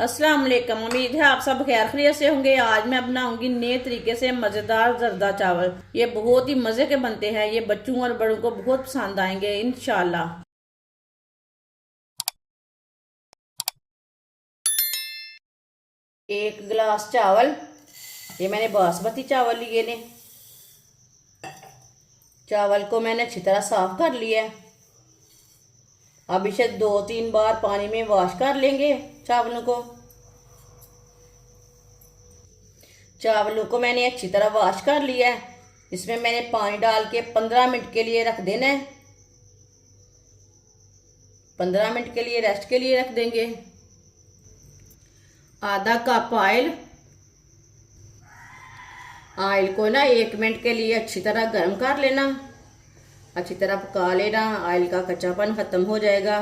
अस्सलाम वालेकुम। उम्मीद है आप सब खैर खैरियत से होंगे। आज मैं बनाऊंगी नए तरीके से मज़ेदार जर्दा चावल। ये बहुत ही मज़े के बनते हैं। ये बच्चों और बड़ों को बहुत पसंद आएंगे इंशाल्लाह। एक गिलास चावल, ये मैंने बासमती चावल लिए ने। चावल को मैंने अच्छी तरह साफ कर लिया है। अब इसे 2-3 बार पानी में वॉश कर लेंगे। चावलों को मैंने अच्छी तरह वॉश कर लिया है। इसमें मैंने पानी डाल के 15 मिनट के लिए रख देना है। 15 मिनट के लिए रेस्ट के लिए रख देंगे। आधा कप ऑयल को ना 1 मिनट के लिए अच्छी तरह गर्म कर लेना, अच्छी तरह पका लेना। ऑयल का कच्चापन खत्म हो जाएगा।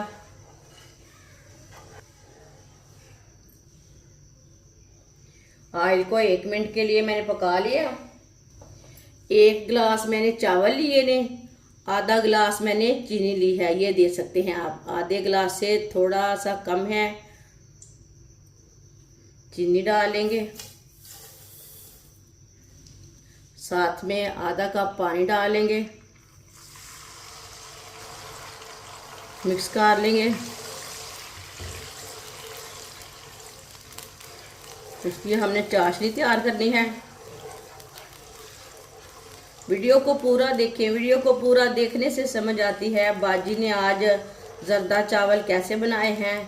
ऑयल को 1 मिनट के लिए मैंने पका लिया। 1 गिलास मैंने चावल लिए ने, आधा गिलास मैंने चीनी ली है। ये दे सकते हैं आप, आधे गिलास से थोड़ा सा कम है। चीनी डालेंगे, साथ में आधा कप पानी डालेंगे, मिक्स कर लेंगे। इसलिए हमने चाशनी तैयार करनी है। वीडियो को पूरा देखें। वीडियो को पूरा देखने से समझ आती है बाजी ने आज जर्दा चावल कैसे बनाए हैं।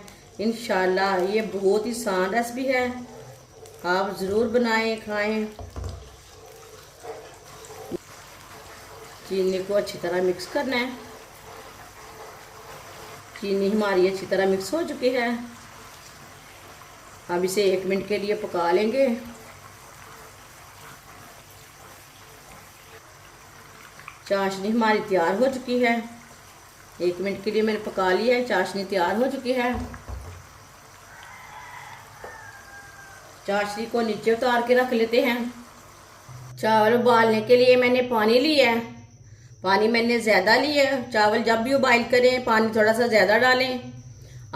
इंशाल्लाह ये बहुत ही आसान रेसिपी है, आप ज़रूर बनाएं खाएं। चीनी को अच्छी तरह मिक्स करना है। चीनी हमारी अच्छी तरह मिक्स हो चुकी है। अब इसे 1 मिनट के लिए पका लेंगे। चाशनी हमारी तैयार हो चुकी है। 1 मिनट के लिए मैंने पका लिया है। चाशनी तैयार हो चुकी है। चाशनी को नीचे उतार के रख लेते हैं। चावल उबालने के लिए मैंने पानी लिया है। पानी मैंने ज़्यादा लिया है। चावल जब भी उबाइल करें पानी थोड़ा सा ज़्यादा डालें।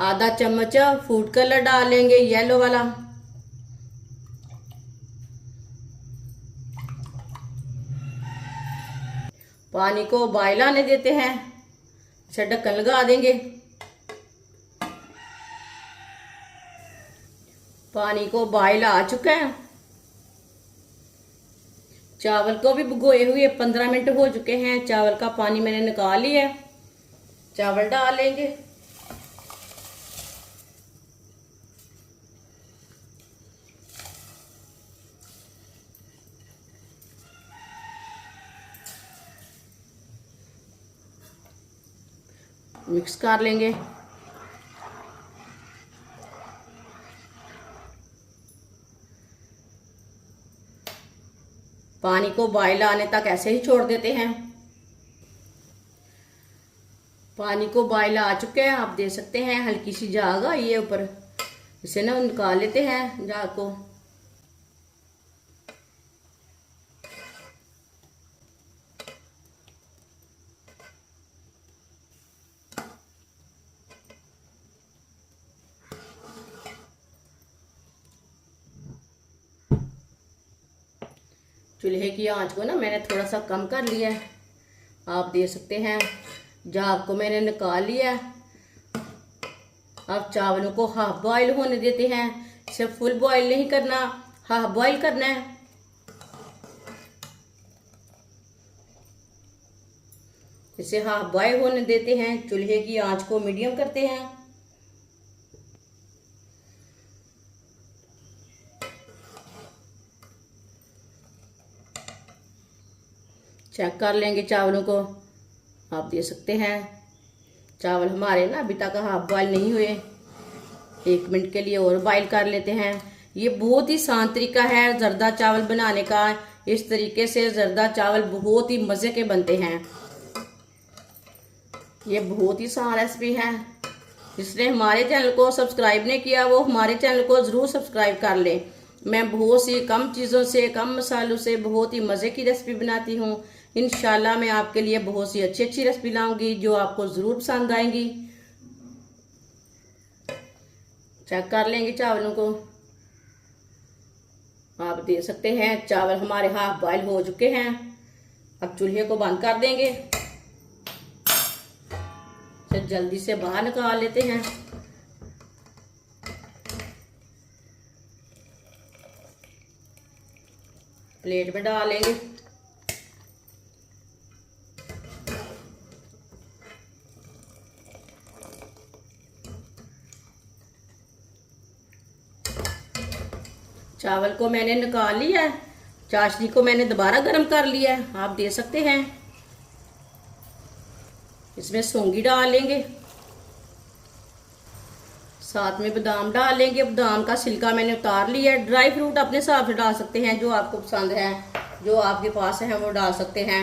आधा चम्मच फूड कलर डालेंगे, येलो वाला। पानी को उबाइल आने देते हैं। इसे ढक्कन लगा देंगे। पानी को उबाइल आ चुका है। चावल को भी भिगोए हुए 15 मिनट हो चुके हैं। चावल का पानी मैंने निकाल लिया। चावल डालेंगे, मिक्स कर लेंगे। पानी को बॉयल आने तक ऐसे ही छोड़ देते हैं। पानी को बॉयल आ चुके हैं, आप देख सकते हैं हल्की सी झाग आई है ऊपर। इसे ना निकाल लेते हैं झाग को। चूल्हे की आंच को ना मैंने थोड़ा सा कम कर लिया है। आप देख सकते हैं झाग को मैंने निकाल लिया है। अब चावलों को हाफ बॉयल होने देते हैं। इसे फुल बॉयल नहीं करना, हाफ बॉयल करना है। इसे हाफ बॉयल होने देते हैं। चूल्हे की आंच को मीडियम करते हैं। चेक कर लेंगे चावलों को। आप देख सकते हैं चावल हमारे ना अभी तक हाफ बॉयल नहीं हुए। 1 मिनट के लिए और बॉयल कर लेते हैं। ये बहुत ही आसान तरीका है जर्दा चावल बनाने का। इस तरीके से जर्दा चावल बहुत ही मज़े के बनते हैं। ये बहुत ही आसान रेसिपी है। जिसने हमारे चैनल को सब्सक्राइब नहीं किया वो हमारे चैनल को ज़रूर सब्सक्राइब कर लें। मैं बहुत सी कम चीज़ों से, कम मसालों से बहुत ही मज़े की रेसिपी बनाती हूँ। इंशाल्लाह मैं आपके लिए बहुत सी अच्छी अच्छी रेसिपी लाऊंगी जो आपको ज़रूर पसंद आएंगी। चेक कर लेंगे चावलों को। आप देख सकते हैं चावल हमारे हाफ बॉयल हो चुके हैं। अब चूल्हे को बंद कर देंगे। फिर जल्दी से बाहर निकाल लेते हैं। प्लेट में डालेंगे। चावल को मैंने निकाल लिया है। चाशनी को मैंने दोबारा गर्म कर लिया है, आप देख सकते हैं। इसमें सौंगी डाल लेंगे, साथ में बादाम डाल लेंगे। बादाम का छिलका मैंने उतार लिया है। ड्राई फ्रूट अपने हिसाब से डाल सकते हैं, जो आपको पसंद है, जो आपके पास है वो डाल सकते हैं।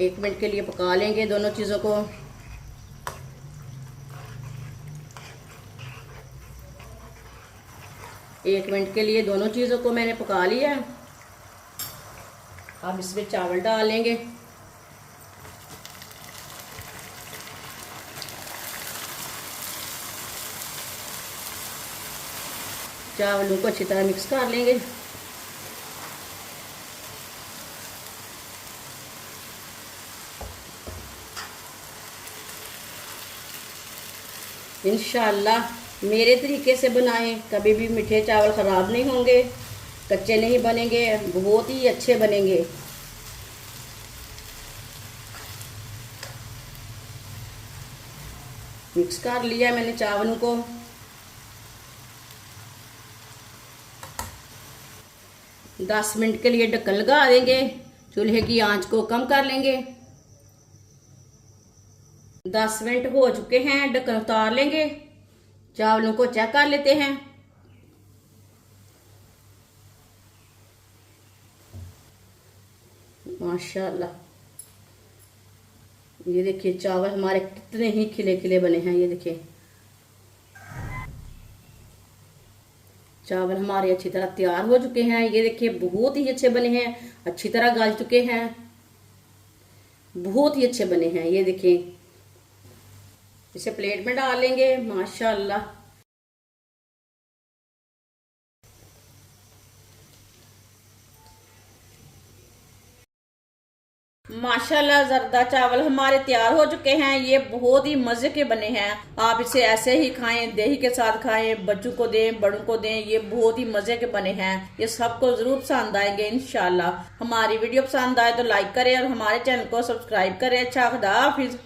1 मिनट के लिए पका लेंगे दोनों चीज़ों को। एक मिनट के लिए दोनों चीज़ों को मैंने पका लिया है। अब इसमें चावल डाल लेंगे। चावलों को अच्छी तरह मिक्स कर लेंगे। इंशाल्लाह मेरे तरीके से बनाएं, कभी भी मीठे चावल ख़राब नहीं होंगे, कच्चे नहीं बनेंगे, बहुत ही अच्छे बनेंगे। मिक्स कर लिया मैंने चावलों को। दस मिनट के लिए ढक्कन लगा देंगे। चूल्हे की आंच को कम कर लेंगे। 10 मिनट हो चुके हैं, ढक्कन उतार लेंगे। चावलों को चेक कर लेते हैं। माशाल्लाह, ये देखिए चावल हमारे कितने ही खिले खिले बने हैं। ये देखिए चावल हमारे अच्छी तरह तैयार हो चुके हैं। ये देखिए बहुत ही अच्छे बने हैं, अच्छी तरह गल चुके हैं, बहुत ही अच्छे बने हैं। ये देखिए इसे प्लेट में डाल लेंगे। माशाल्लाह, माशाल्लाह जरदा चावल हमारे तैयार हो चुके हैं। ये बहुत ही मजे के बने हैं। आप इसे ऐसे ही खाएं, दही के साथ खाएं, बच्चों को दें, बड़ों को दें। ये बहुत ही मजे के बने हैं। ये सबको जरूर पसंद आएंगे इंशाल्लाह। हमारी वीडियो पसंद आए तो लाइक करें और हमारे चैनल को सब्सक्राइब करें। अच्छा, खुदा हाफिज।